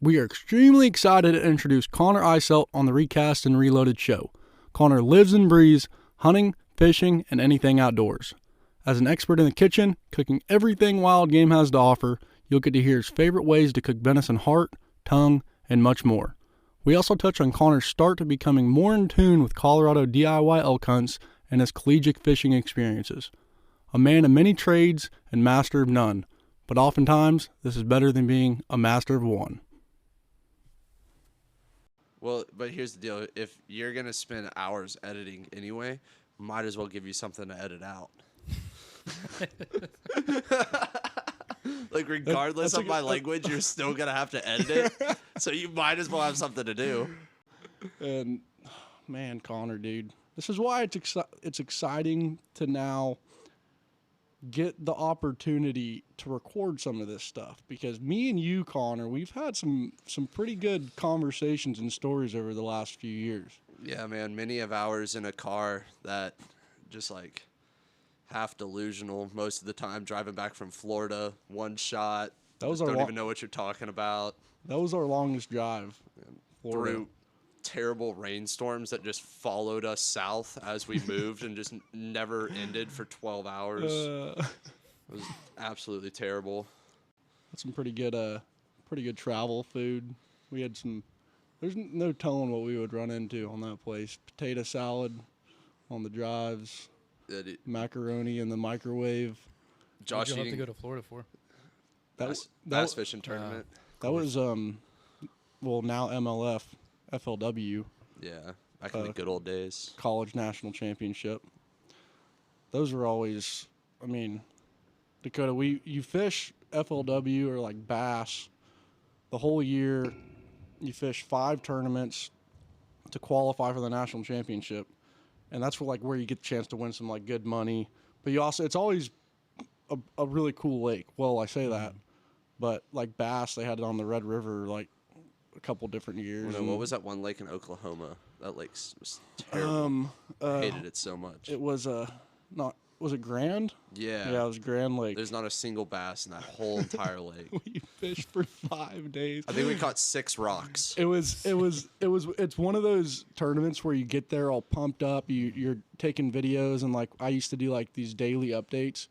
We are extremely excited to introduce Conner Iselt on the Recast and Reloaded show. Conner lives and breathes hunting, fishing, and anything outdoors. As an expert in the kitchen, cooking everything wild game has to offer, you'll get to hear his favorite ways to cook venison heart, tongue, and much more. We also touch on Conner's start to becoming more in tune with Colorado DIY elk hunts and his collegiate fishing experiences. A man of many trades and master of none, but oftentimes this is better than being a master of one. Well, but here's the deal. If you're going to spend hours editing anyway, might as well give you something to edit out. Like, regardless of my language, you're still going to have to edit it. So you might as well have something to do. And, man, Conner, dude, this is why it's exciting to now get the opportunity to record some of this stuff, because me and you, Conner, we've had some pretty good conversations and stories over the last few years. Yeah, man, many of hours in a car that just like half delusional most of the time, driving back from Florida, one shot. Don't even know what you're talking about. That was our longest drive. Florida. Through terrible rainstorms that just followed us south as we moved and just never ended for 12 hours. It was absolutely terrible. That's some pretty good travel food. We had there's no telling what we would run into on that place. Potato salad on the drives, macaroni in the microwave. Josh, you'll have to go to Florida for bass fishing tournament. That was now MLF. FLW. Yeah, back in the good old days. College National Championship. Those were always, I mean, Dakota, you fish FLW or like bass the whole year. You fish 5 tournaments to qualify for the national championship. And that's where you get the chance to win some like good money. But you also, it's always a really cool lake. Well, I say that, but like bass, they had it on the Red River, like, a couple different years. What was that one lake in Oklahoma? That lake was terrible. I hated it so much. It was was it Grand? Yeah. Yeah, it was Grand Lake. There's not a single bass in that whole entire lake. We fished for 5 days. I think we caught 6 rocks. It's one of those tournaments where you get there all pumped up, you're taking videos, and like I used to do like these daily updates.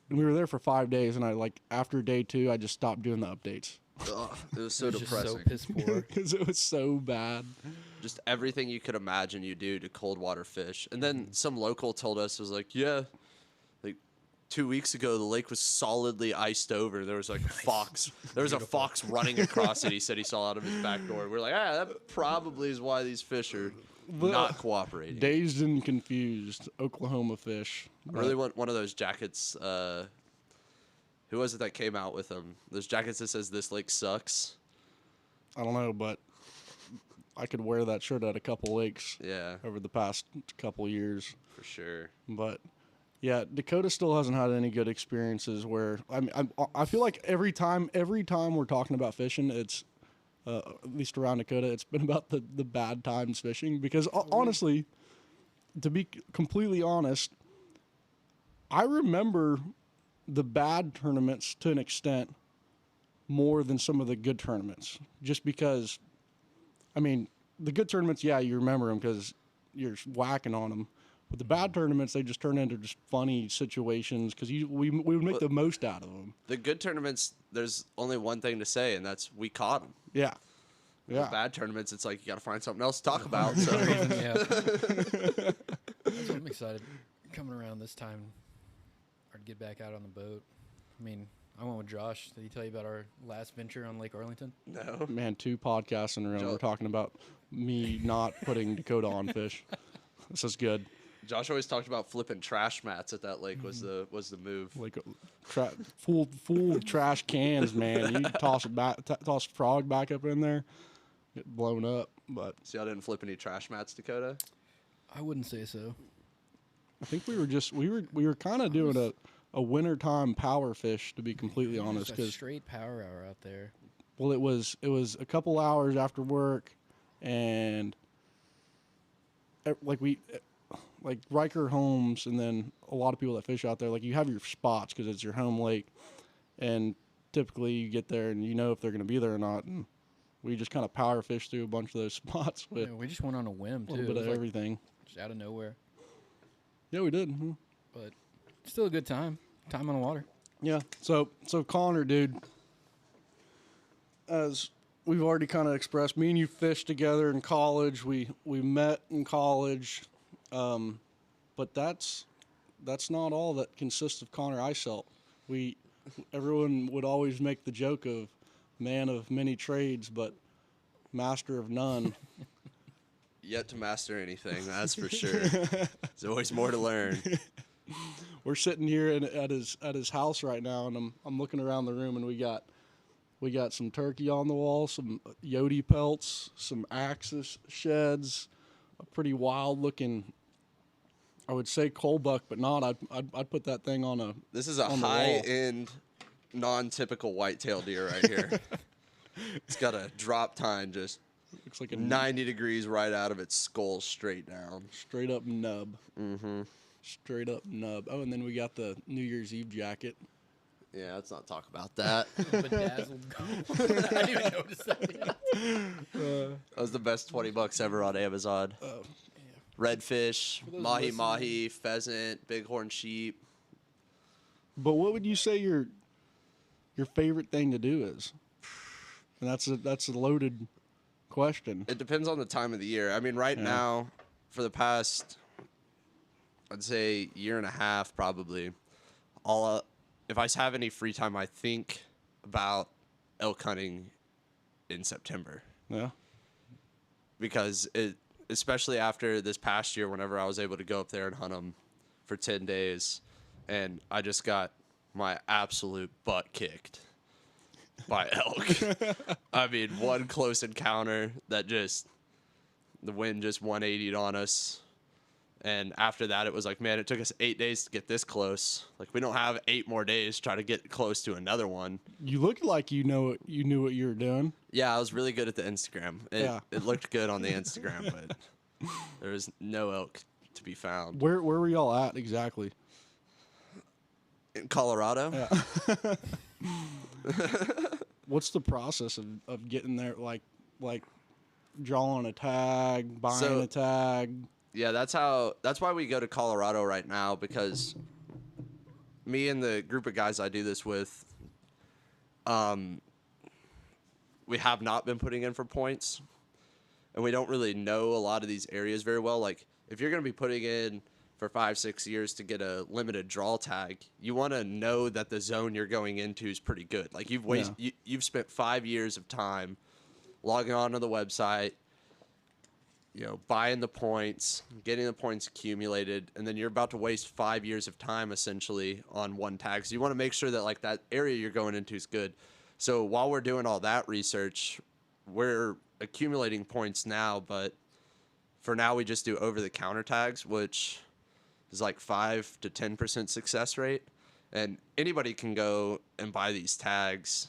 And we were there for 5 days, and after day 2 I just stopped doing the updates. Ugh, it was so depressing. Just so piss poor. Because it was so bad. Just everything you could imagine you do to cold water fish. And then some local told us, was like, yeah, like 2 weeks ago the lake was solidly iced over. There was like a fox. There was a fox running across it. He said he saw out of his back door. We're like, that probably is why these fish are not cooperating. Dazed and confused Oklahoma fish. I really want one of those jackets. Who was it that came out with them? Those jackets that says "This lake sucks." I don't know, but I could wear that shirt at a couple lakes. Yeah. Over the past couple years. For sure. But yeah, Dakota still hasn't had any good experiences where I feel like every time we're talking about fishing, it's at least around Dakota, it's been about the bad times fishing, because honestly, to be completely honest, I remember the bad tournaments to an extent more than some of the good tournaments, just because, I mean, the good tournaments, yeah, you remember them because you're whacking on them, but the bad tournaments, they just turn into just funny situations because we would make the most out of them. The good tournaments, there's only one thing to say, and that's we caught them. Yeah. The bad tournaments, it's like you got to find something else to talk about. So. Yeah. I'm excited coming around this time. Or to get back out on the boat. I mean, I went with Josh. Did he tell you about our last venture on Lake Arlington? No. Man, 2 podcasts in a row. We're talking about me not putting Dakota on fish. This is good. Josh always talked about flipping trash mats at that lake was the move. Like full trash cans, man. You toss frog back up in there, get blown up. But see, I didn't flip any trash mats, Dakota. I wouldn't say so. I think we were kind of doing a wintertime power fish, to be completely honest. Just a straight power hour out there. Well, it was a couple hours after work, and like Riker Homes, and then a lot of people that fish out there, like you have your spots because it's your home lake, and typically you get there and you know if they're going to be there or not. And we just kind of power fished through a bunch of those spots with Yeah, we just went on a whim a too. little It bit was of like everything. just out of nowhere, Yeah, we did. Mhm. but still a good time. Time on the water. Yeah. So Connor, dude, as we've already kind of expressed, me and you fished together in college. We met in college, but that's not all that consists of Conner Iselt. Everyone would always make the joke of man of many trades, but master of none. Yet to master anything, that's for sure. There's always more to learn. We're sitting here at his house right now, and I'm looking around the room, and we got some turkey on the wall, some Yodi pelts, some Axis sheds, a pretty wild looking, I would say coal buck, but not. I'd put that thing on a. This is a on the wall. high-end, non-typical whitetail deer right here. It's got a drop tine just Looks like a 90 degrees right out of its skull straight down. straight up nub. Mm-hmm. Straight up nub. Oh, and then we got the New Year's Eve jacket. Yeah, let's not talk about that. Bedazzled gold. I didn't even notice that. That was the best $20 ever on Amazon. Redfish, those mahi listening- mahi, pheasant, bighorn sheep. But what would you say your favorite thing to do is? And that's a loaded question. It depends on the time of the year. I mean, right now, for the past, I'd say year and a half, probably, if I have any free time, I think about elk hunting in September. Yeah. Because especially after this past year, whenever I was able to go up there and hunt them for 10 days, and I just got my absolute butt kicked by elk. I mean, one close encounter that the wind just 180'd on us. And after that, it was like, man, it took us 8 days to get this close. Like, we don't have 8 more days to try to get close to another one. You looked like you knew what you were doing. Yeah, I was really good at the Instagram. It looked good on the Instagram, but there was no elk to be found. Where were y'all at exactly? In Colorado? Yeah. What's the process of getting there? Like drawing a tag, buying a tag. Yeah, that's why we go to Colorado right now, because me and the group of guys I do this with, we have not been putting in for points, and we don't really know a lot of these areas very well. Like, if you're going to be putting in for 5-6 years to get a limited draw tag, you want to know that the zone you're going into is pretty good. Like, you've spent 5 years of time logging onto the website, buying the points, getting the points accumulated, and then you're about to waste 5 years of time essentially on one tag. So you want to make sure that like that area you're going into is good. So while we're doing all that research, we're accumulating points now, but for now we just do over-the-counter tags, which is like 5 to 10% success rate. And anybody can go and buy these tags.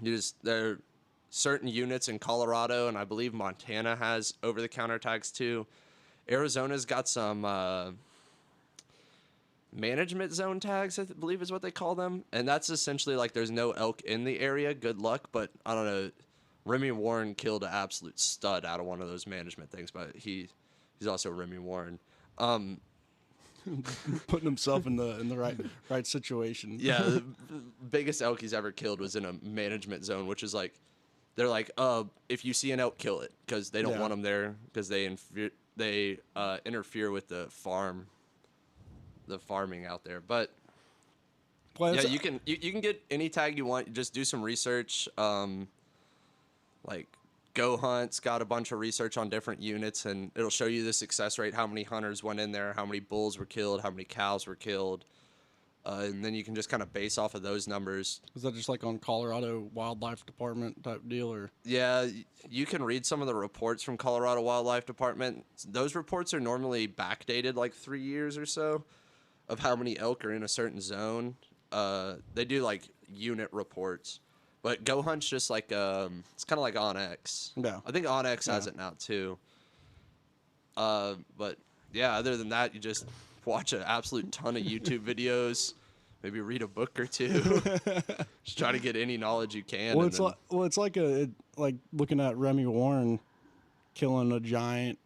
They're certain units in Colorado, and I believe Montana has over-the-counter tags too. Arizona's got some management zone tags, I believe is what they call them. And that's essentially like there's no elk in the area. Good luck, but I don't know. Remy Warren killed an absolute stud out of one of those management things, but he's also Remy Warren. Putting himself in the right situation. Yeah, the biggest elk he's ever killed was in a management zone, which is like, they're like, if you see an elk, kill it, because they don't want them there, because they interfere with the farming out there. But yeah, you can get any tag you want. Just do some research. Like Go Hunt's got a bunch of research on different units, and it'll show you the success rate, how many hunters went in there, how many bulls were killed, how many cows were killed. And then you can just kind of base off of those numbers. Is that just like on Colorado Wildlife Department type deal, or? Yeah, you can read some of the reports from Colorado Wildlife Department. Those reports are normally backdated like 3 years or so of how many elk are in a certain zone. They do like unit reports. But Go Hunt's just like, it's kind of like OnX. Yeah. I think OnX has it now too. But yeah, other than that, you just watch an absolute ton of YouTube videos, maybe read a book or two. Just try to get any knowledge you can. Well, and then, it's like looking at Remy Warren killing a giant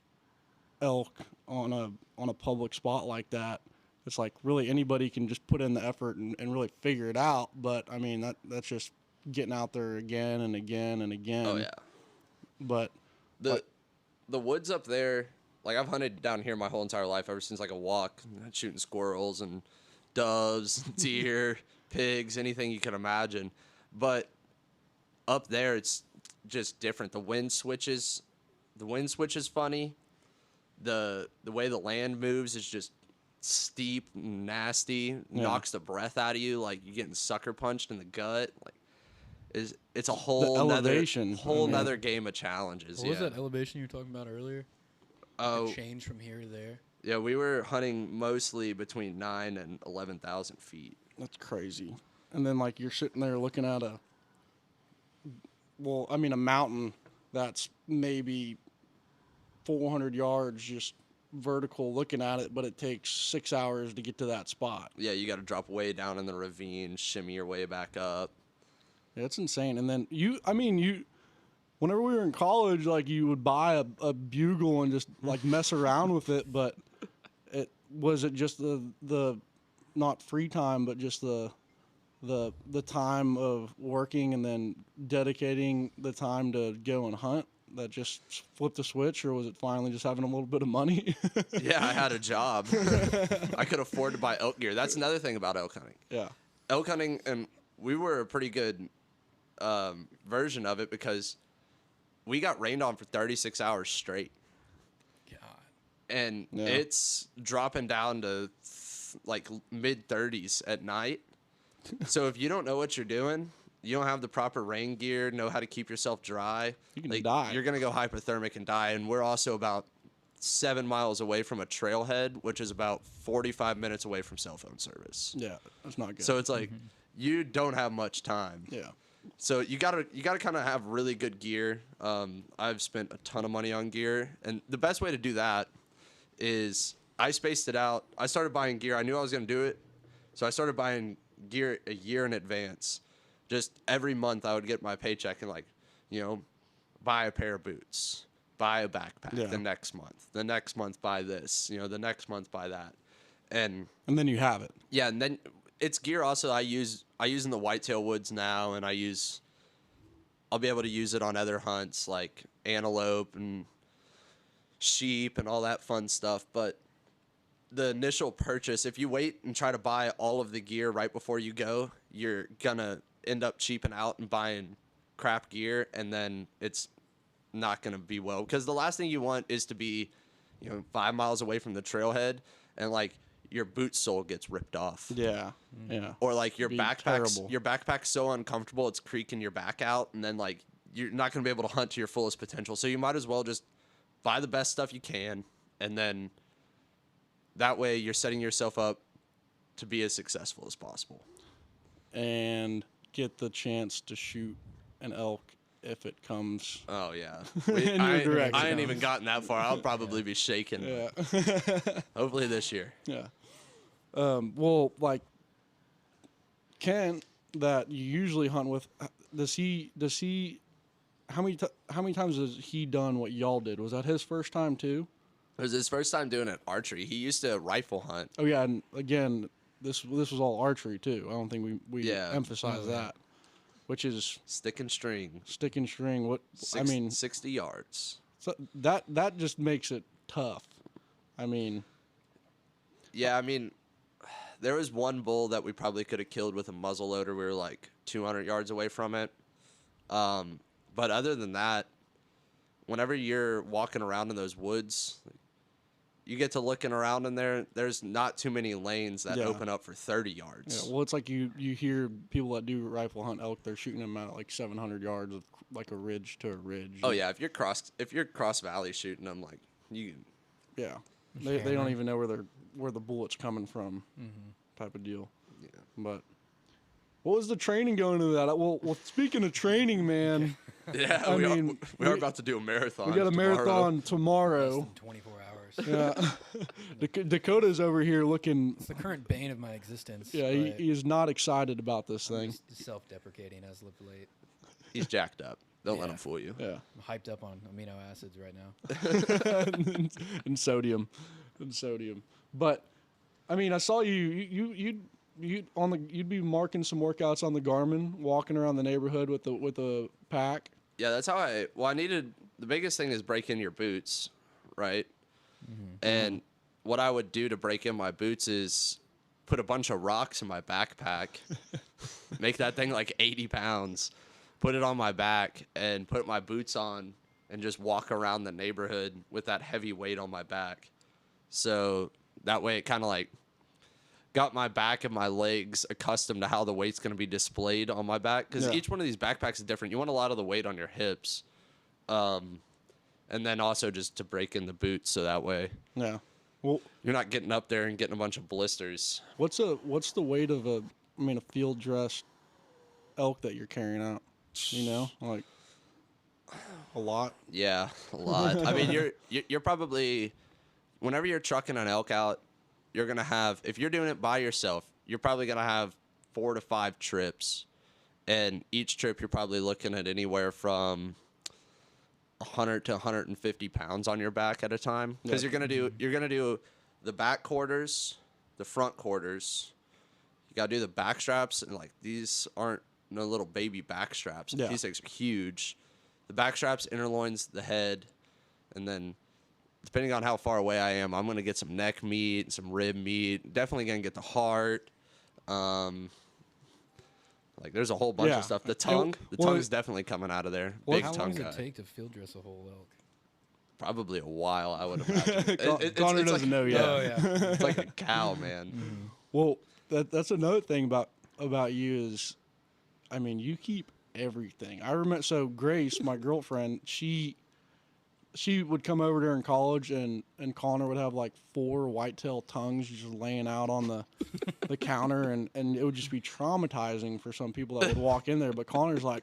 elk on a public spot like that. It's like really anybody can just put in the effort and really figure it out. But I mean that's just getting out there again and again and again. oh yeah, But the woods up there, like I've hunted down here my whole entire life ever since like a walk, shooting squirrels and doves, deer, pigs, anything you can imagine. But up there, it's just different. The wind switches funny. The way the land moves is just steep, nasty, knocks the breath out of you, like you're getting sucker punched in the gut. Like it's a whole elevation, nother game of challenges. What was that elevation you were talking about earlier? Oh, The change from here to there. yeah, we were hunting mostly between 9,000 and 11,000 feet. that's crazy. And then like you're sitting there looking at a mountain that's maybe 400 yards just vertical looking at it, but it takes 6 hours to get to that spot. Yeah, you got to drop way down in the ravine, shimmy your way back up. Yeah, it's insane. And then whenever we were in college, like you would buy a bugle and just like mess around with it, but it just the not free time, but just the time of working and then dedicating the time to go and hunt that just flipped the switch, or was it finally just having a little bit of money? Yeah, I had a job. I could afford to buy elk gear. That's another thing about elk hunting. Yeah. Elk hunting, and we were a pretty good version of it because we got rained on for 36 hours straight. God. And Yeah. it's dropping down to like mid 30s at night. So if you don't know what you're doing, you don't have the proper rain gear, know how to keep yourself dry, You can die. You're going to go hypothermic and die. And we're also about 7 miles away from a trailhead, which is about 45 minutes away from cell phone service. Yeah, that's not good. So it's like you don't have much time. yeah. So you gotta kind of have really good gear. I've spent a ton of money on gear, and the best way to do that is I spaced it out. I started buying gear. I knew I was gonna do it, so I started buying gear a year in advance. Just every month I would get my paycheck and buy a pair of boots, buy a backpack. Yeah. The next month buy this. The next month buy that, and And then you have it. yeah, and then it's gear also I use in the whitetail woods now, and I'll be able to use it on other hunts like antelope and sheep and all that fun stuff. But the initial purchase, if you wait and try to buy all of the gear right before you go, you're gonna end up cheaping out and buying crap gear, and then it's not gonna be well. Because the last thing you want is to be 5 miles away from the trailhead and like your boot sole gets ripped off. Yeah. Yeah. Or like your Be backpack's terrible. so uncomfortable it's creaking your back out, and then like you're not gonna be able to hunt to your fullest potential. So you might as well just buy the best stuff you can, and then that way you're setting yourself up to be as successful as possible. And get the chance to shoot an elk if it comes. Oh yeah, In your direction. I ain't even gotten that far. I'll probably be shaking. Yeah. Hopefully this year. Yeah. Well, like Ken, that you usually hunt with, does he? How many times has he done what y'all did? Was that his first time too? It was his first time doing it archery. He used to rifle hunt. Oh yeah, and again, this was all archery too. I don't think we Yeah. emphasize that, which is Stick and string. stick and string. What 60 yards. so that just makes it tough. I mean, Yeah, there was one bull that we probably could have killed with a muzzle loader. We were like 200 yards away from it. But other than that, whenever you're walking around in those woods, you get to looking around in there. There's not too many lanes that Yeah. open up for 30 yards. yeah. Well, it's like you hear people that do rifle hunt elk. They're shooting them at like 700 yards with like a ridge to a ridge. Oh yeah, if you're cross valley shooting them, like you. Yeah. They don't even know where the bullet's coming from, type of deal. Yeah. But what was the training going into that? Well, speaking of training, man, Yeah, I we mean, are about to do a marathon. we got a tomorrow. marathon Less tomorrow. than 24 hours. course. Yeah. Dakota's over here looking. It's the current bane of my existence. Yeah, he is not excited about this I'm thing. just self-deprecating as lived late. He's jacked up. Don't let Yeah. him fool you. Yeah. I'm hyped up on amino acids right now. and sodium. But I mean, I saw you'd be marking some workouts on the Garmin, walking around the neighborhood with a pack. Yeah, that's how I needed, the biggest thing is break in your boots, right? And what I would do to break in my boots is put a bunch of rocks in my backpack, make that thing like 80 pounds, put it on my back, and put my boots on and just walk around the neighborhood with that heavy weight on my back. So that way it kind of like got my back and my legs accustomed to how the weight's going to be displayed on my back. Because each one of these backpacks is different. You want a lot of the weight on your hips. And then also just to break in the boots so that way Yeah. Well, you're not getting up there and getting a bunch of blisters. what's the weight of a field dressed elk that you're carrying out? You know, like a lot. Yeah, a lot. I mean, you're probably, whenever you're trucking an elk out, you're going to have, if you're doing it by yourself, you're probably going to have 4 to 5 trips. And each trip you're probably looking at anywhere from 100 to 150 pounds on your back at a time. Because you're going to do the back quarters, the front quarters. You got to do the back straps, and like these aren't no little baby back straps. Yeah. These things are huge. The back straps, inner loins, the head, and then depending on how far away I am, I'm going to get some neck meat, some rib meat. Definitely going to get the heart. Like, there's a whole bunch of stuff. The tongue. The tongue's definitely coming out of there. Big How tongue long does guy. it take to field dress a whole elk? Probably a while, I would imagine. Connor it's doesn't like, know yet. Oh, yeah. It's like a cow, man. Well, that's another thing about you is, I mean, you keep everything. I remember, so Grace, my girlfriend, she would come over during college, and Connor would have like 4 whitetail tongues just laying out on the counter, and it would just be traumatizing for some people that would walk in there. But Connor's like,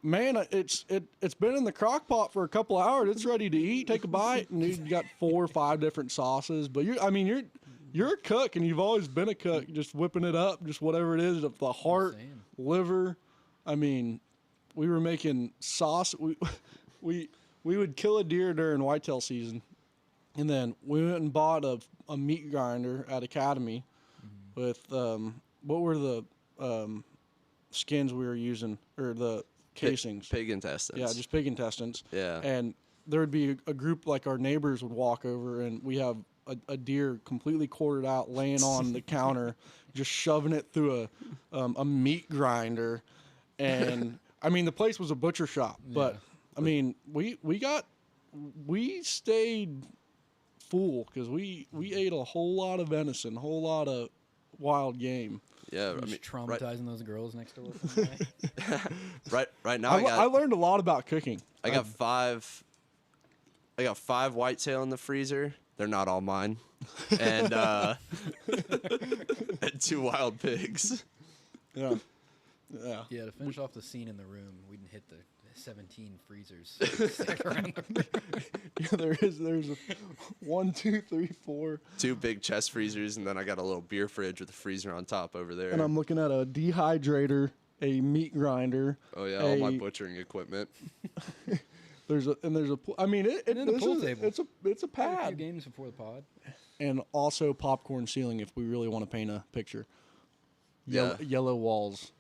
man, it's been in the crock pot for a couple hours. It's ready to eat. Take a bite, and you got 4 or 5 different sauces. But you're a cook, and you've always been a cook. Just whipping it up, just whatever it is, the heart, Same. liver. I mean, we were making sauce. We would kill a deer during whitetail season, and then we went and bought a meat grinder at Academy with what were the skins we were using, or the casings? Pig intestines. Yeah, just pig intestines. Yeah. And there would be a group, like our neighbors would walk over, and we have a deer completely quartered out, laying on the counter, just shoving it through a meat grinder. And I mean, the place was a butcher shop, but I mean, we stayed full because we ate a whole lot of venison, a whole lot of wild game. Yeah, You're I mean, just traumatizing those girls next door. From right now I learned a lot about cooking. I got 5 whitetail in the freezer. They're not all mine. And and 2 wild pigs. Yeah. Yeah. Yeah, to finish off the scene in the room, we didn't hit the 17 freezers stacked around the room. Yeah, there's a 1, 2, 3, 4. 2 big chest freezers, and then I got a little beer fridge with a freezer on top over there. And I'm looking at a dehydrator, a meat grinder. Oh yeah, all my butchering equipment. I mean, And then the pool table. It's a Had a few pad. games before the pod. And also popcorn ceiling if we really want to paint a picture. Yeah. Yellow walls.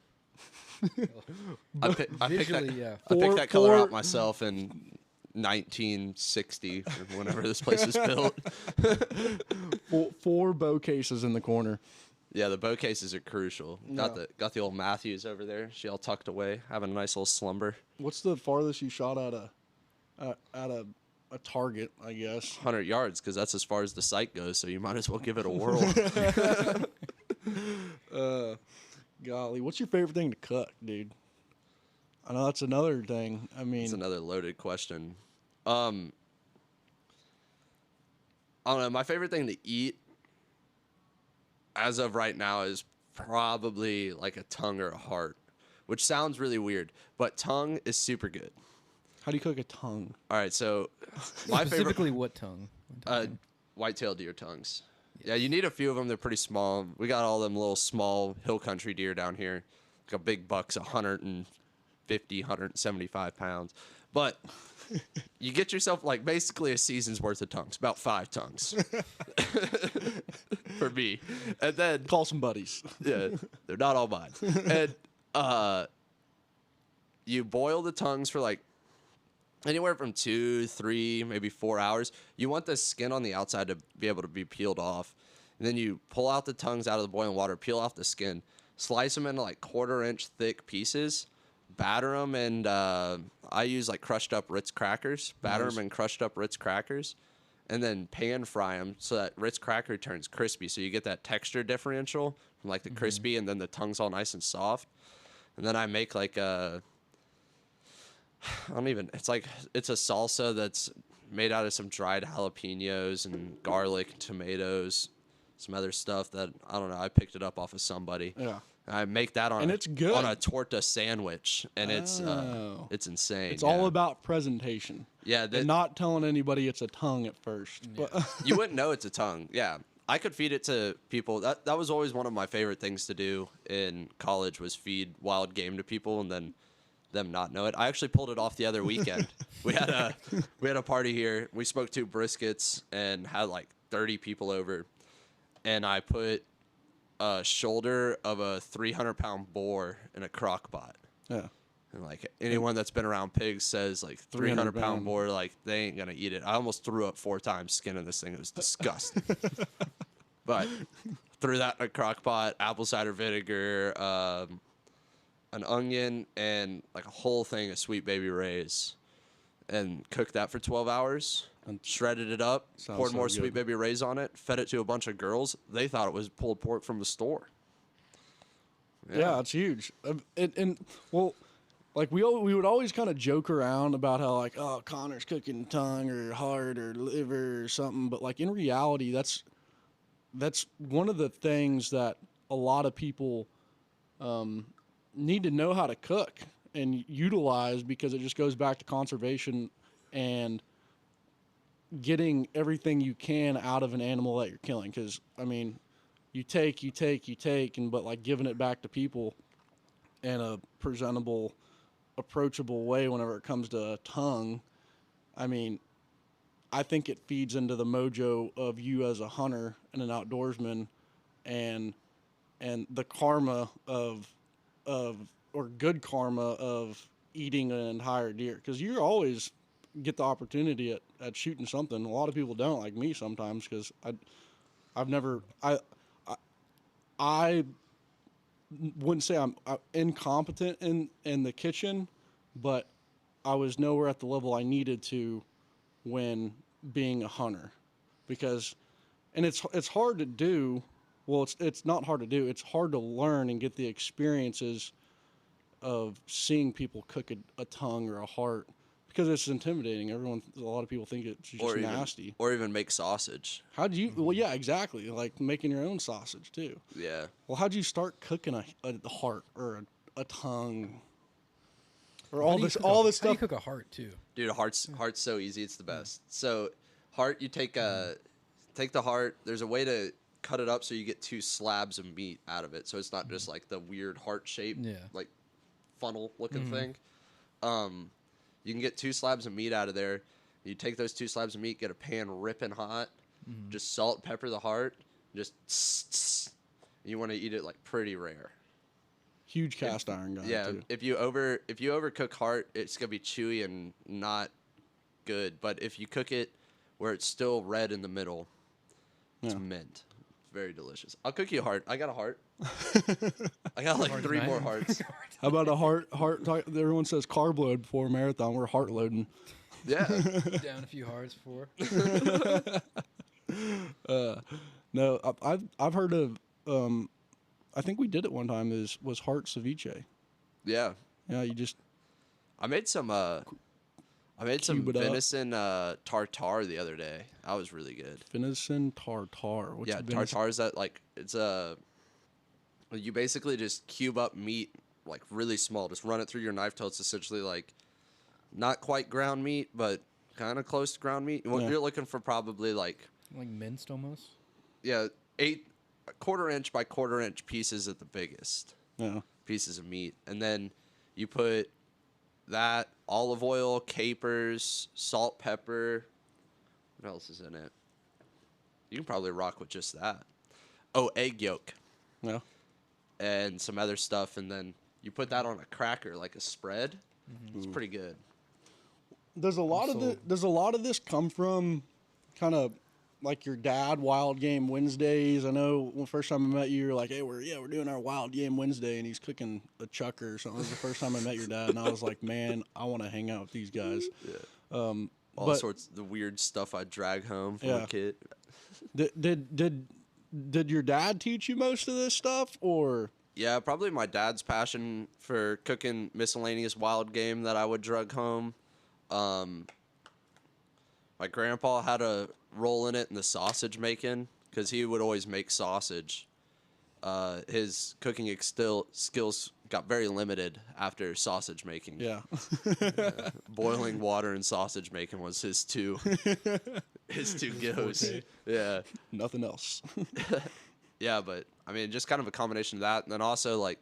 I picked Visually, yeah. that color out Four- myself in 1960, or whenever this place was built. 4 bow cases in the corner. Yeah, the bow cases are crucial. Yeah. Got the old Matthews over there. She all tucked away, having a nice little slumber. What's the farthest you shot at a target, I guess? 100 yards, because that's as far as the sight goes. So you might as well give it a whirl. Golly, what's your favorite thing to cook, dude? I know that's another thing. I mean, It's another loaded question. I don't know. My favorite thing to eat, as of right now, is probably like a tongue or a heart, which sounds really weird, but tongue is super good. how do you cook a tongue? All right, so my favorite, Specifically, what tongue? white-tailed deer tongues. Yeah, you need a few of them. They're pretty small. We got all them little small hill country deer down here. Like a big buck's 150, 175 pounds. But you get yourself like basically a season's worth of tongues, about 5 tongues for me. And then Call some buddies. yeah, they're not all mine. And you boil the tongues for like anywhere from 2, 3, maybe 4 hours. You want the skin on the outside to be able to be peeled off. And then you pull out the tongues out of the boiling water, peel off the skin, slice them into like 1/4-inch thick pieces, batter them, and I use like crushed up Ritz crackers. Batter them in crushed up Ritz crackers, and then pan fry them so that Ritz cracker turns crispy. So you get that texture differential from like the crispy, and then the tongue's all nice and soft. And then I make like it's a salsa that's made out of some dried jalapenos and garlic, tomatoes, some other stuff that, I don't know, I picked it up off of somebody. Yeah. I make that on And it's good. on a torta sandwich, and it's insane. It's all about presentation. Yeah, and not telling anybody it's a tongue at first. Yeah. But you wouldn't know it's a tongue. Yeah. I could feed it to people. That was always one of my favorite things to do in college, was feed wild game to people and then them not know it. I actually pulled it off the other weekend. we had a party here. We smoked 2 briskets and had like 30 people over, and I put a shoulder of a 300-pound boar in a crock pot. yeah. And like anyone that's been around pigs says, like 300-pound boar, like they ain't gonna eat it. I almost threw up 4 times skinning this thing. It was disgusting. But threw that in a crock pot, apple cider vinegar, an onion, and like a whole thing of Sweet Baby Ray's, and cooked that for 12 hours. And shredded it up, poured more Sweet Baby Ray's on it, fed it to a bunch of girls. They thought it was pulled pork from the store. Yeah, it's huge. Like we would always kind of joke around about how like, oh, Connor's cooking tongue or heart or liver or something, but like in reality, that's one of the things that a lot of people need to know how to cook and utilize, because it just goes back to conservation and getting everything you can out of an animal that you're killing. Because I mean, you take, but like giving it back to people in a presentable, approachable way whenever it comes to a tongue, I mean, I think it feeds into the mojo of you as a hunter and an outdoorsman, and the karma of or good karma of eating an entire deer, because you always get the opportunity at shooting something. A lot of people don't, like me sometimes, because I wouldn't say I'm incompetent in the kitchen, but I was nowhere at the level I needed to when being a hunter, because, and it's hard to do. Well, it's not hard to do. It's hard to learn and get the experiences of seeing people cook a tongue or a heart, because it's intimidating. A lot of people think it's just nasty. Or even make sausage. How do you? Well, yeah, exactly. Like making your own sausage too. Yeah. Well, how'd you start cooking a heart or a tongue? Or all this How do stuff. you cook a heart too? Dude, heart's so easy. It's the best. So, heart, you take the heart. There's a way to cut it up so you get 2 slabs of meat out of it. So it's not just like the weird heart shape, like funnel looking thing. You can get 2 slabs of meat out of there. You take those 2 slabs of meat, get a pan ripping hot, just salt, pepper the heart, just you want to eat it like pretty rare. Huge cast iron guy. Yeah, too. if you overcook heart, it's gonna be chewy and not good. But if you cook it where it's still red in the middle, it's mint. Very delicious. I'll cook you a heart. I got a heart. I got like 3 more hearts. How about a heart? Everyone says carb load before a marathon. We're heart loading. Yeah. Down a few hearts before. No, I've heard of. I think we did it one time. Was heart ceviche. Yeah. Yeah, you just. I made some venison tartare the other day. That was really good. Venison tartare. What's tartare is that like you basically just cube up meat like really small. Just run it through your knife till it's essentially like not quite ground meat, but kind of close to ground meat. You're looking for probably like Like minced almost. Yeah, 8 quarter-inch by quarter-inch pieces at the biggest. Yeah. Pieces of meat. And then you put that, olive oil, capers, salt, pepper. What else is in it? You can probably rock with just that. Oh, egg yolk Yeah. and some other stuff. And then you put that on a cracker like a spread. It's pretty good. Does a lot of this come from kind of like your dad Wild Game Wednesdays? I know when first time I met you, you're like, "Hey, we're doing our Wild Game Wednesday," and he's cooking a chucker or something. It was the first time I met your dad, and I was like, "Man, I want to hang out with these guys." Yeah. All but- sorts of the weird stuff I drag home from a kid. Did your dad teach you most of this stuff, or? Yeah, probably my dad's passion for cooking miscellaneous wild game that I would drug home. My grandpa had a role in it in the sausage making because he would always make sausage. His cooking skills got very limited after sausage making. Yeah. Boiling water and sausage making was his two goes. Yeah. Nothing else. Yeah, but I mean, just kind of a combination of that, and then also like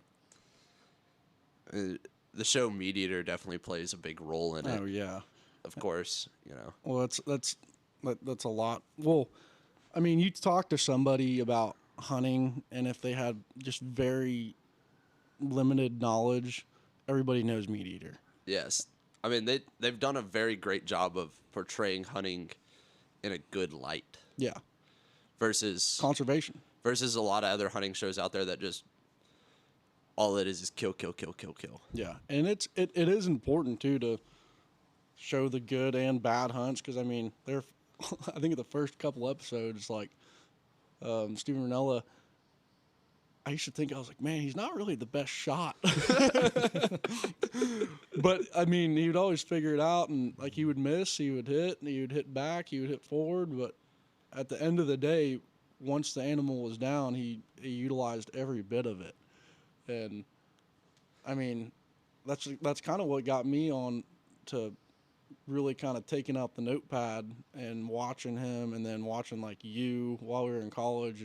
the show Meat Eater definitely plays a big role in it. Oh yeah. Of course, you know. Well, that's a lot. Well, I mean, you talk to somebody about hunting, and if they had just very limited knowledge, everybody knows Meat Eater. Yes, I mean they've done a very great job of portraying hunting in a good light. Yeah. Versus Conservation. Versus a lot of other hunting shows out there that just all it is kill, kill, kill, kill, kill. Yeah, and it is important too to show the good and bad hunts, because I mean I think the first couple episodes, like Steven Ranella, I used to think, I was like, man, he's not really the best shot. But I mean, he would always figure it out, and like he would miss, he would hit, and he would hit back, he would hit forward, but at the end of the day, once the animal was down, he utilized every bit of it. And I mean, that's kind of what got me on to really kind of taking out the notepad and watching him, and then watching like you while we were in college,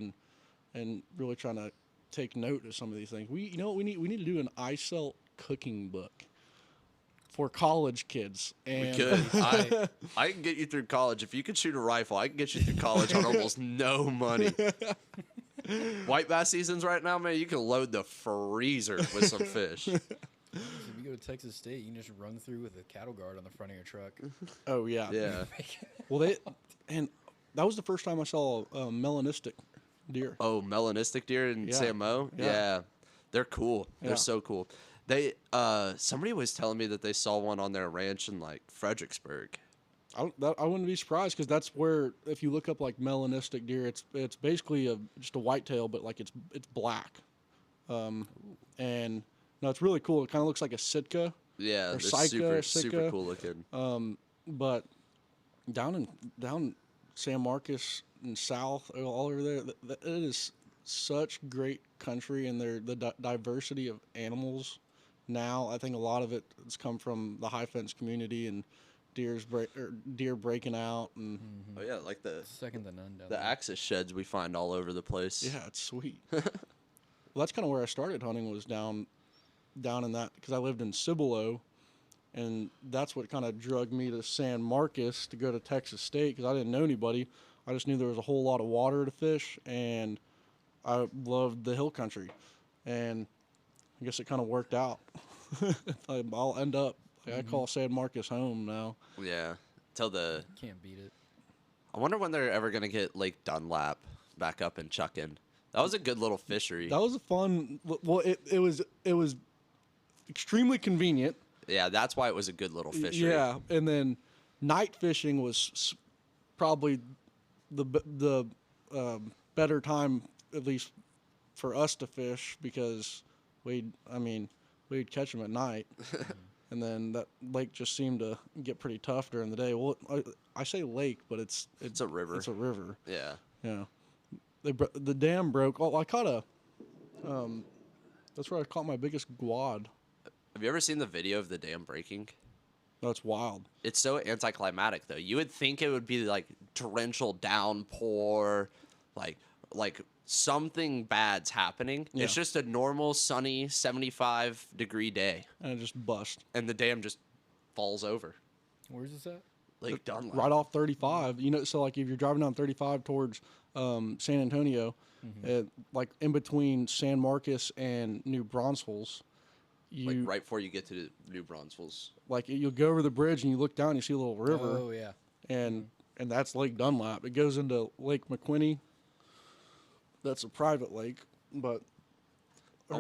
and really trying to take note of some of these things. We need to do an Iselt cooking book for college kids. And We could. I can get you through college. If you could shoot a rifle, I can get you through college on almost no money. White bass season's right now, man. You can load the freezer with some fish. If you go to Texas State, you can just run through with a cattle guard on the front of your truck. Oh yeah. Yeah. Well, and that was the first time I saw a melanistic deer. Oh, melanistic deer in Yeah. San Mo? Yeah. Yeah. They're cool. Yeah. They're so cool. They somebody was telling me that they saw one on their ranch in like Fredericksburg. I wouldn't be surprised, because that's where, if you look up like melanistic deer, it's basically just a whitetail, but like it's black, and no, it's really cool. It kind of looks like a Sitka. Yeah, Or they're super Sitka. cool looking. But down San Marcos and south, all over there, it is such great country, and the diversity of animals. Now, I think a lot of it has come from the high fence community and deer breaking out, and Oh yeah, like the Second to none down the there. axis sheds we find all over the place. yeah, it's sweet. Well, that's kind of where I started hunting, was down in that, because I lived in Cibolo, and that's what kind of drugged me to San Marcos to go to Texas State, because I didn't know anybody. I just knew there was a whole lot of water to fish, and I loved the hill country, and I guess it kind of worked out. I'll end up, I call San Marcos home now. Yeah. Can't Can't beat it. I wonder when they're ever gonna get Lake Dunlap back up and chucking. That was a good little fishery. That was a fun. Well, it was extremely convenient. Yeah, that's why it was a good little fishery. Yeah, and then night fishing was probably the better time, at least for us, to fish, because we'd catch them at night. And then that lake just seemed to get pretty tough during the day. Well, I say lake, but it's It's a river. It's a river. Yeah. Yeah. The dam broke. Oh, I caught that's where I caught my biggest guad. Have you ever seen the video of the dam breaking? That's wild. It's so anticlimactic, though. You would think it would be like torrential downpour, like something bad's happening. Yeah. It's just a normal sunny 75-degree day, and it just bust and the dam just falls over. Where's this at? Like Dunlap. right off 35. So like if you're driving down 35 towards San Antonio, like in between San Marcos and New Braunfels, Like right before you get to New Braunfels. like you'll go over the bridge and you look down, and you see a little river, Oh yeah. and that's Lake Dunlap. It goes into Lake McQuinney. That's a private lake, but I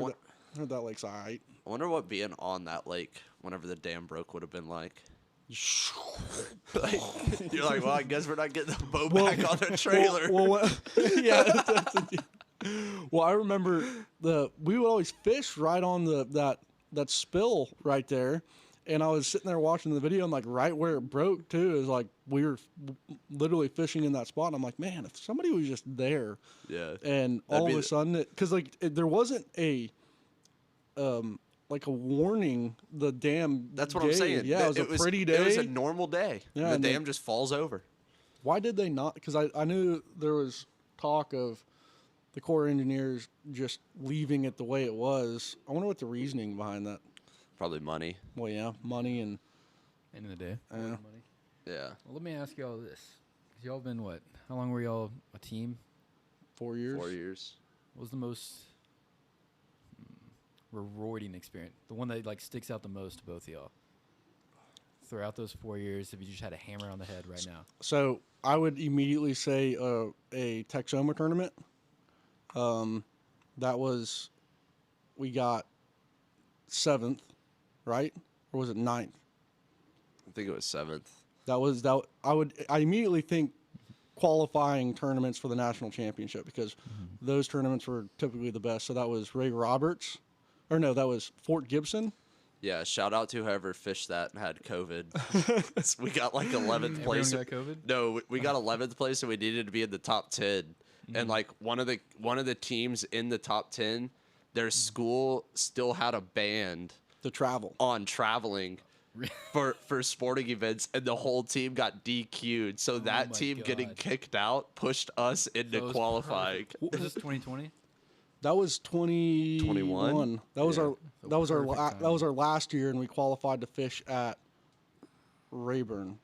heard that lake's all right. I wonder what being on that lake whenever the dam broke would have been like. Like, you're like, well, I guess we're not getting the boat back on the trailer. Yeah. Well, I remember we would always fish right on that spill right there, and I was sitting there watching the video, and like right where it broke too is like we were literally fishing in that spot. And I'm like, man, if somebody was just there, Yeah. and all of a sudden, because there wasn't a like a warning, the dam. That's what gave. I'm saying. Yeah, it was a pretty day. It was a normal day. Yeah, the and dam just falls over. Why did they not? Because I knew there was talk of the Corps of Engineers just leaving it the way it was. I wonder what the reasoning behind that. Probably money. Well, yeah, money and End of the day. Yeah. Money. Yeah. Well, let me ask y'all this: 'Cause y'all been what? How long were y'all a team? 4 years. 4 years. What was the most rewarding experience? The one that like sticks out the most to both of y'all throughout those 4 years. If you just had a hammer on the head right now. So I would immediately say a Texoma tournament. That was, we got 7th, right? Or was it 9th? I think it was 7th. I immediately think qualifying tournaments for the national championship, because those tournaments were typically the best. So that was Ray Roberts, or no, that was Fort Gibson. Yeah, shout out to whoever fished that and had COVID. We got like 11th place. Everyone got COVID? No, we got 11th place, and we needed to be in the top 10. And like one of the teams in the top 10, their school still had a ban To travel. on traveling for sporting events, and the whole team got DQ'd. So that my team getting God. kicked out pushed us into That was qualifying. perfect. Was this 2020? That was 2021. That was Yeah. our that was our perfect that was our last year, and we qualified to fish at Rayburn.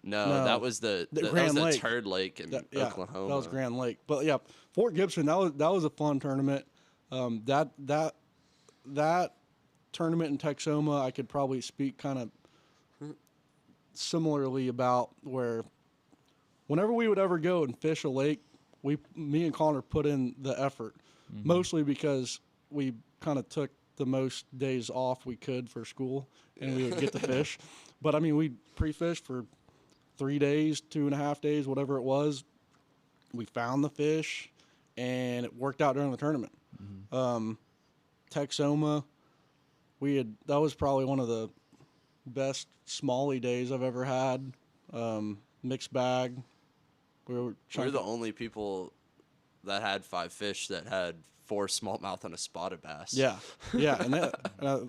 No, that was the Grand Lake. Turd Lake in Oklahoma. That was Grand Lake. But yeah, Fort Gibson. That was a fun tournament. That tournament in Texoma, I could probably speak kind of similarly about, where whenever we would ever go and fish a lake, me and Connor put in the effort, mostly because we kind of took the most days off we could for school, and we would get to fish. But I mean, we pre-fish for 3 days, 2.5 days, whatever it was. We found the fish, and it worked out during the tournament. Texoma, that was probably one of the best smallie days I've ever had. Mixed bag. We're the only people that had 5 fish that had 4 smallmouth and a spotted bass. Yeah, and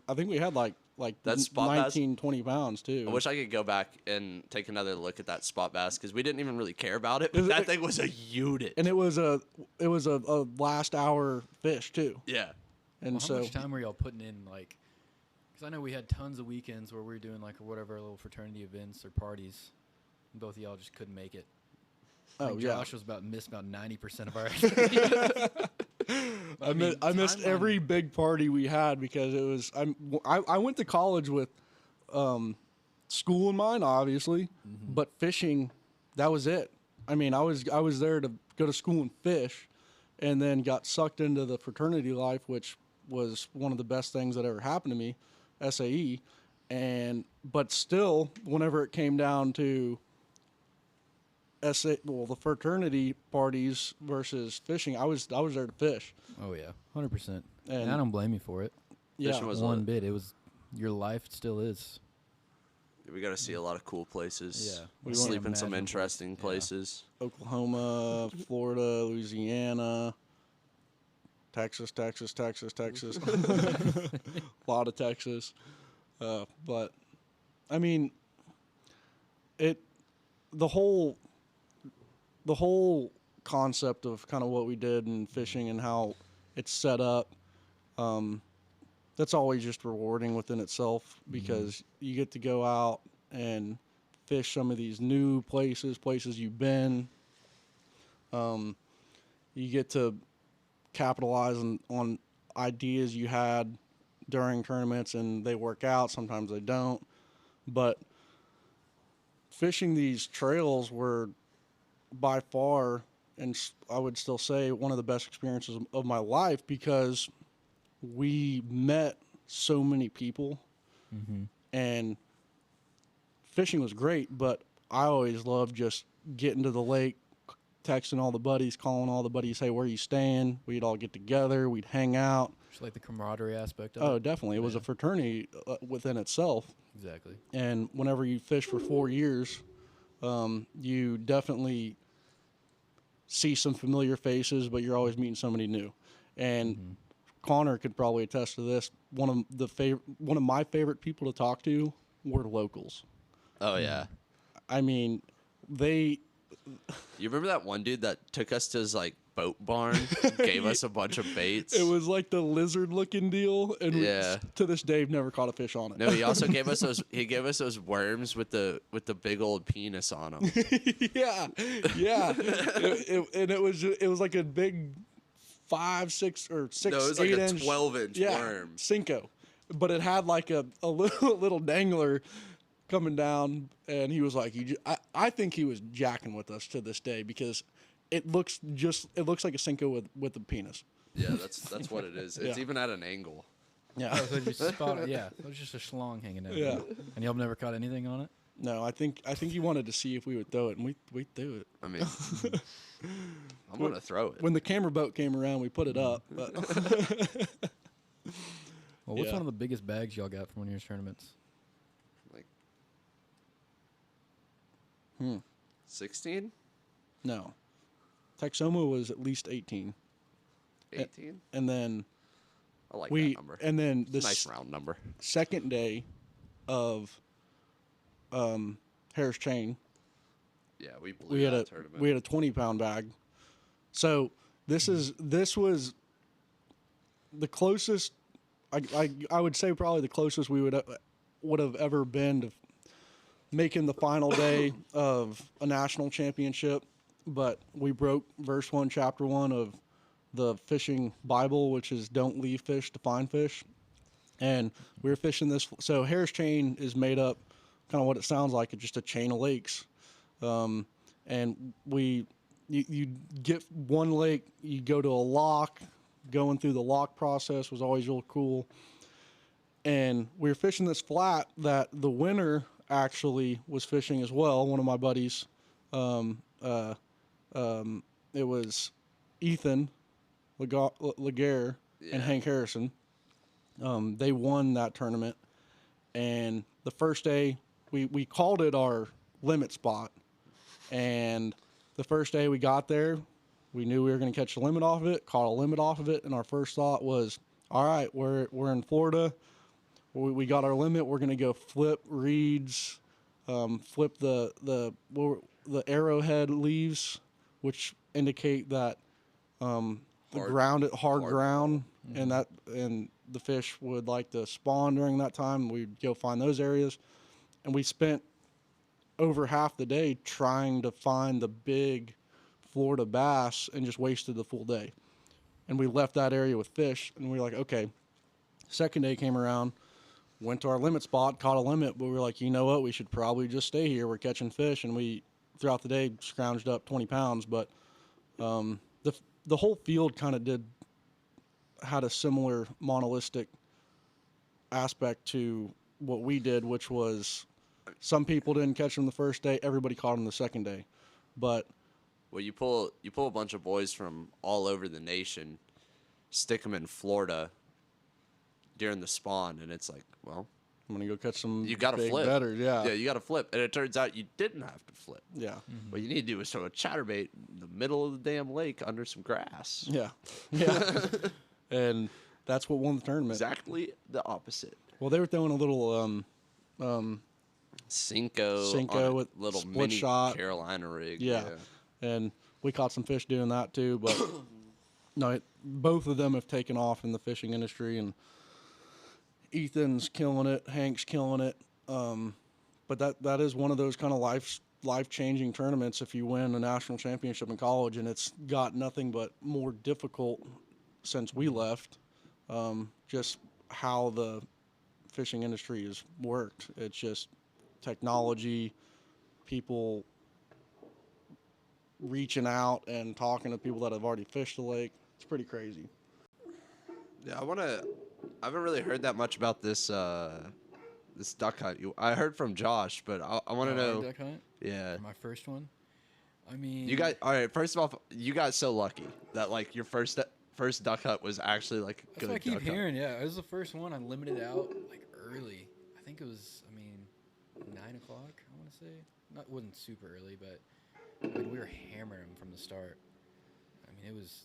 I think we had like That spot bass- 19, 20 pounds too. I wish I could go back and take another look at that spot bass, because we didn't even really care about it. Is But it- that thing was a unit. And it was a last hour fish too. Yeah. And Well, how so much time were y'all putting in, like, because I know we had tons of weekends where we were doing, like, whatever little fraternity events or parties, and both of y'all just couldn't make it. oh Like, yeah, Josh was missed about 90% of our I missed timeline- every big party we had because it was I went to college with school in mind, obviously, but fishing, that was it. I mean, I was there to go to school and fish, and then got sucked into the fraternity life, which was one of the best things that ever happened to me, SAE, but still, whenever it came down to the fraternity parties versus fishing, I was there to fish. Oh, yeah, 100%. And- And I don't blame you for it. Yeah, Fishing was One bit. It was your life, it still is. We got to see a lot of cool places. Yeah. We We sleep wanna in some imagine- interesting yeah. places. Florida, Louisiana, Texas. A lot of Texas. But, I mean, the whole the whole concept of kind of what we did in fishing and how it's set up, that's always just rewarding within itself because you get to go out and fish some of these new places you've been. You get to capitalize on ideas you had during tournaments, and they work out. Sometimes they don't. But fishing these trails were by far, and I would still say, one of the best experiences of my life because we met so many people, and fishing was great, but I always loved just getting to the lake, texting all the buddies, calling all the buddies, hey, where you staying? We'd all get together, we'd hang out. Just like the camaraderie aspect of Oh, it. definitely. It was a fraternity within itself. Exactly. And whenever you fish for 4 years, you definitely see some familiar faces, but you're always meeting somebody new. And Connor could probably attest to this. One of my favorite people to talk to were locals. Oh yeah. I mean, they. You remember that one dude that took us to his like boat barn, and gave us a bunch of baits? It was like the lizard-looking deal, and Yeah. to this day, I've never caught a fish on it. No, he also gave us those. He gave us those worms with the big old penis on them. yeah. And it was like a big 5, 6, or 6, No, it was like 8 a inch 12-inch worm. Cinco, but it had like a little dangler coming down, and he was like, I think he was jacking with us to this day because it looks like a Cinco with a penis. Yeah, that's what it is. It's Yeah. even at an angle. Yeah. Oh, so just spot it. Yeah, it was just a schlong hanging out. Yeah. And y'all never caught anything on it? No, I think he wanted to see if we would throw it, and we threw it. I mean, I'm gonna throw it. When the camera boat came around, we put it up. But Well, what's Yeah. one of the biggest bags y'all got from one of your tournaments? Like Hmm. 16, no, Texoma was at least 18, 18. and then I like that number. and then It's the a nice round number. second day of Harris Chain, Yeah, we blew we had that tournament. a 20-pound bag. So this was the closest I would say probably the closest we would have ever been to making the final day of a national championship, but we broke verse 1, chapter 1 of the fishing Bible, which is don't leave fish to find fish. And we were fishing this. So Harris Chain is made up kind of what it sounds like, it's just a chain of lakes. And you get one lake, you go to a lock. Going through the lock process was always real cool. And we were fishing this flat that the winner actually was fishing as well. One of my buddies, it was Ethan Laguerre and Hank Harrison. They won that tournament. And the first day, we called it our limit spot. And the first day we got there, we knew we were going to catch the limit off of it, caught a limit off of it, and our first thought was, all right, we're in Florida. We got our limit. We're going to go flip reeds, flip the arrowhead leaves, which indicate that the hard ground, and the fish would like to spawn during that time. We'd go find those areas, and we spent over half the day trying to find the big Florida bass and just wasted the full day. And we left that area with fish, and we were like, okay. Second day came around, went to our limit spot, caught a limit, but we were like, you know what, we should probably just stay here. We're catching fish, and we, throughout the day, scrounged up 20 pounds, but the whole field kind of had a similar monolithic aspect to what we did, which was some people didn't catch them the first day, everybody caught them the second day. But well, you pull a bunch of boys from all over the nation, stick them in Florida during the spawn, and it's like, well, I'm gonna go catch some. You got to big flip. betters, yeah. Yeah, you got to flip, and it turns out you didn't have to flip. Yeah. What you need to do is throw a chatterbait in the middle of the damn lake under some grass. Yeah. Yeah. And that's what won the tournament. Exactly the opposite. Well, they were throwing a little Cinco Cinco on a with little split mini shot. Carolina rig. Yeah. and we caught some fish doing that too. But no, both of them have taken off in the fishing industry, and Ethan's killing it, Hank's killing it. But that is one of those kind of life-changing tournaments if you win a national championship in college, and it's got nothing but more difficult since we left. Just how the fishing industry has worked. It's just technology, people reaching out and talking to people that have already fished the lake. It's pretty crazy. Yeah, I haven't really heard that much about this this duck hunt. I heard from Josh, but I want to know. Duck hunt? Yeah. My first one. I mean, You got all right. First of all, you got so lucky that like your first duck hunt was actually like a that's good what I keep duck hunt. hearing. Yeah, it was the first one. I limited out like early. I think it was. I mean, 9 o'clock. I want to say. Not wasn't super early, but like, we were hammering them from the start. I mean, it was.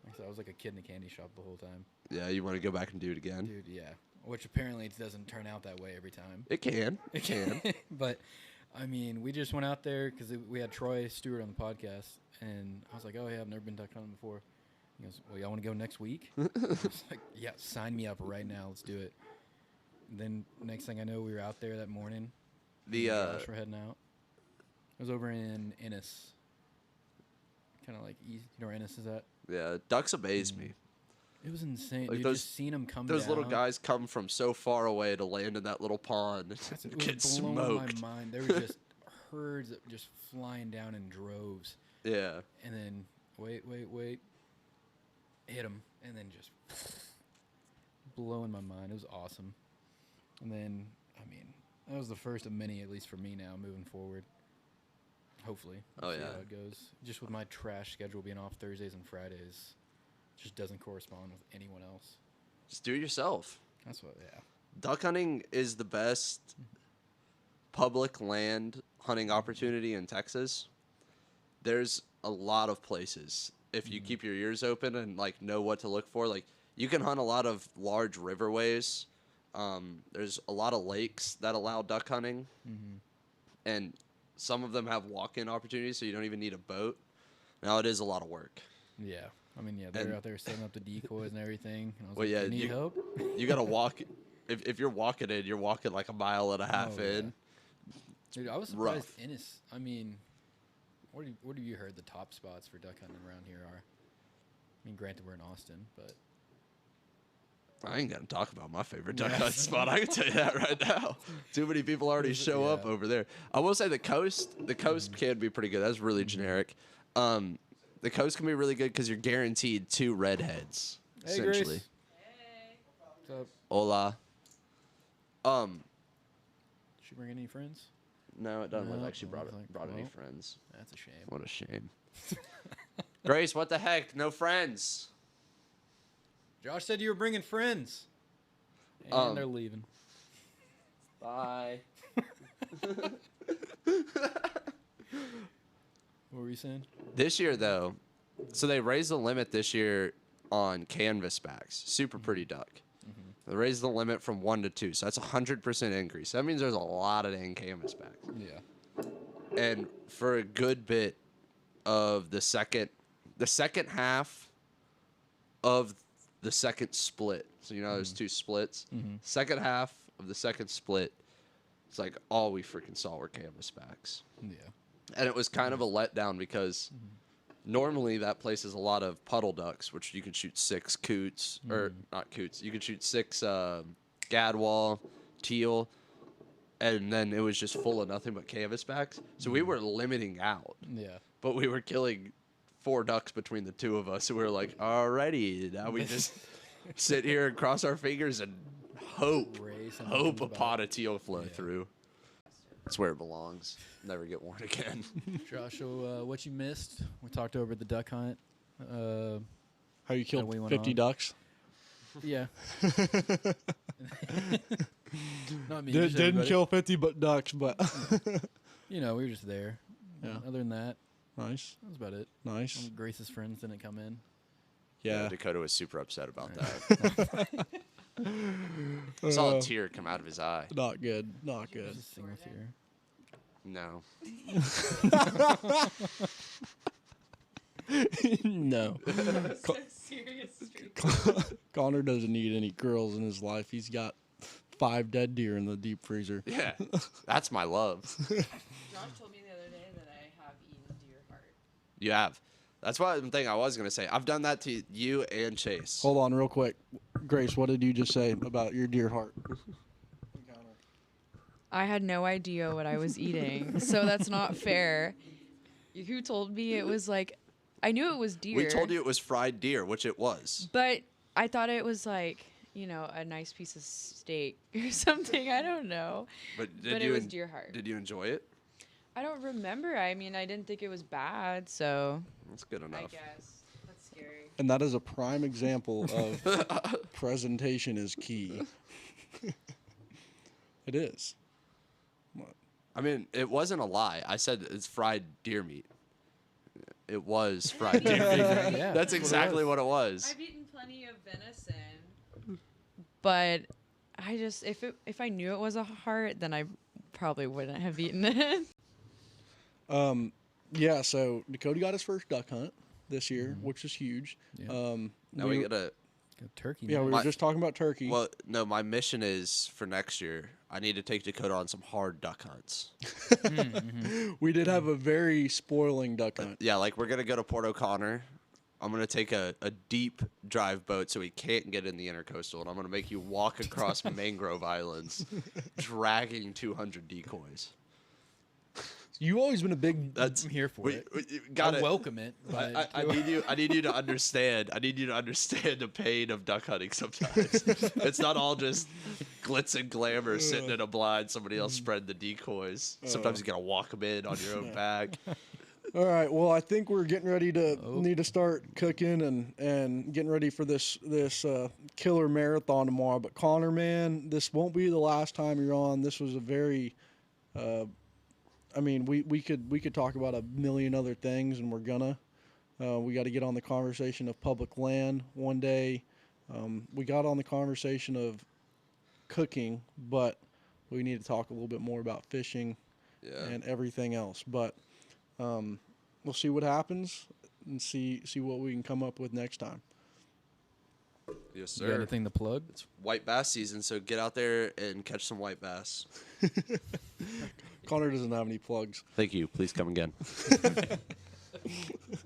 Like I said, I was like a kid in a candy shop the whole time. Yeah, you want to go back and do it again? Dude, yeah. Which apparently it doesn't turn out that way every time. It can. It can. But, I mean, we just went out there because we had Troy Stewart on the podcast, and I was like, oh, yeah, I've never been duck hunting before. He goes, well, y'all want to go next week? I was like, yeah, sign me up right now. Let's do it. And then next thing I know, we were out there that morning. The Josh were heading out. It was over in Ennis. Kind of like east. You know where Ennis is at? yeah, ducks amaze me. It was insane. Like Dude, those- just seeing them come Those down. little guys come from so far away to land in that little pond It and was get blowing smoked. my mind. There were just herds that just flying down in droves. Yeah. And then, wait. Hit them. And then just blowing my mind. It was awesome. And then, I mean, that was the first of many, at least for me now, moving forward. Hopefully. Oh, We'll see yeah. how it goes. Just with my trash schedule being off Thursdays and Fridays, just doesn't correspond with anyone else. Just do it yourself. That's what, yeah. Duck hunting is the best public land hunting opportunity in Texas. There's a lot of places if you keep your ears open and like know what to look for. Like you can hunt a lot of large riverways. There's a lot of lakes that allow duck hunting, and some of them have walk-in opportunities, so you don't even need a boat. Now it is a lot of work. Yeah. I mean, yeah, they're And- out there setting up the decoys and everything. And I was Well, like, yeah, you need help? You gotta walk. If you're walking in, you're walking like a mile and a half Oh, yeah. in. Dude, I was surprised Rough. Ennis. I mean, what have you heard the top spots for duck hunting around here are? I mean, granted, we're in Austin, but I ain't gonna talk about my favorite duck hunt spot. I can tell you that right now. Too many people already show up Yeah. over there. I will say the coast can be pretty good. That's really generic. The coast can be really good because you're guaranteed 2 redheads. Hey, essentially. Grace. What's up? Hola. She bring any friends? No, it doesn't look No, like she it brought looks like- brought any well. friends. That's a shame. What a shame. Grace, what the heck? No friends. Josh said you were bringing friends. And they're leaving. Bye. What were you saying? This year, though, so they raised the limit this year on canvas backs. Super pretty duck. They raised the limit from 1 to 2, so that's a 100% increase. That means there's a lot of dang canvas backs. Yeah. And for a good bit of the second half of the second split. So you know there's 2 splits. Second half of the second split, it's like all we freaking saw were canvas backs. Yeah. And it was kind of a letdown because normally that place has a lot of puddle ducks, which you can shoot 6 coots, or not coots. You can shoot 6 gadwall, teal, and then it was just full of nothing but canvas backs. So we were limiting out, Yeah. but we were killing 4 ducks between the 2 of us. So we were like, alrighty, now we just sit here and cross our fingers and hope Race and a comes pot of teal flow through. It's where it belongs. Never get worn again. Josh, so what you missed? We talked over the duck hunt. How you killed we went 50 on. ducks? Yeah. Not me. Didn't just everybody. kill 50 but ducks, but You know, we were just there. Yeah. Other than that, nice, that was about it. nice. Grace's friends didn't come in. Yeah. Dakota was super upset about that. I saw a tear come out of his eye. Not good, not good. Just sing with you. No. No. So serious streak. Connor doesn't need any girls in his life. He's got 5 dead deer in the deep freezer. Yeah, that's my love. Josh told me the other day that I have eaten deer heart. You have. That's one thing I was gonna say. I've done that to you and Chase. Hold on real quick. Grace, what did you just say about your deer heart? I had no idea what I was eating, so that's not fair. Who told me it was like? I knew it was deer. We told you it was fried deer, which it was. But I thought it was like, you know, a nice piece of steak or something. I don't know. But it was deer heart. Did you enjoy it? I don't remember. I mean, I didn't think it was bad, so That's good enough. I guess. That's scary. And that is a prime example of presentation is key. It is. I mean, it wasn't a lie. I said it's fried deer meat. It was fried deer meat. Yeah, That's exactly what it was. I've eaten plenty of venison, but I just if I knew it was a heart, then I probably wouldn't have eaten it. Yeah, so Dakota got his first duck hunt this year, which is huge. Yeah. Now we gotta. Got turkey. Yeah, man. we were just talking about turkey. Well, no, my mission is for next year. I need to take Dakota on some hard duck hunts. We did have a very spoiling duck hunt. Yeah, like we're gonna go to Port O'Connor. I'm gonna take a deep drive boat so we can't get in the intercoastal, and I'm gonna make you walk across mangrove islands, dragging 200 decoys. You've always been a big. That's I'm here for it. Got I it. welcome it. But I need you. I need you to understand. I need you to understand the pain of duck hunting. Sometimes it's not all just glitz and glamour, sitting in a blind, somebody else spread the decoys. Sometimes you gotta walk them in on your own back. All right. Well, I think we're getting ready to need to start cooking and getting ready for this killer marathon tomorrow. But Connor, man, this won't be the last time you're on. This was a very I mean, we could talk about a million other things, and we're gonna. We got to get on the conversation of public land one day. We got on the conversation of cooking, but we need to talk a little bit more about fishing and everything else. But we'll see what happens and see what we can come up with next time. Yes, you got sir. anything to plug? It's white bass season, so get out there and catch some white bass. Connor doesn't have any plugs. Thank you. Please come again.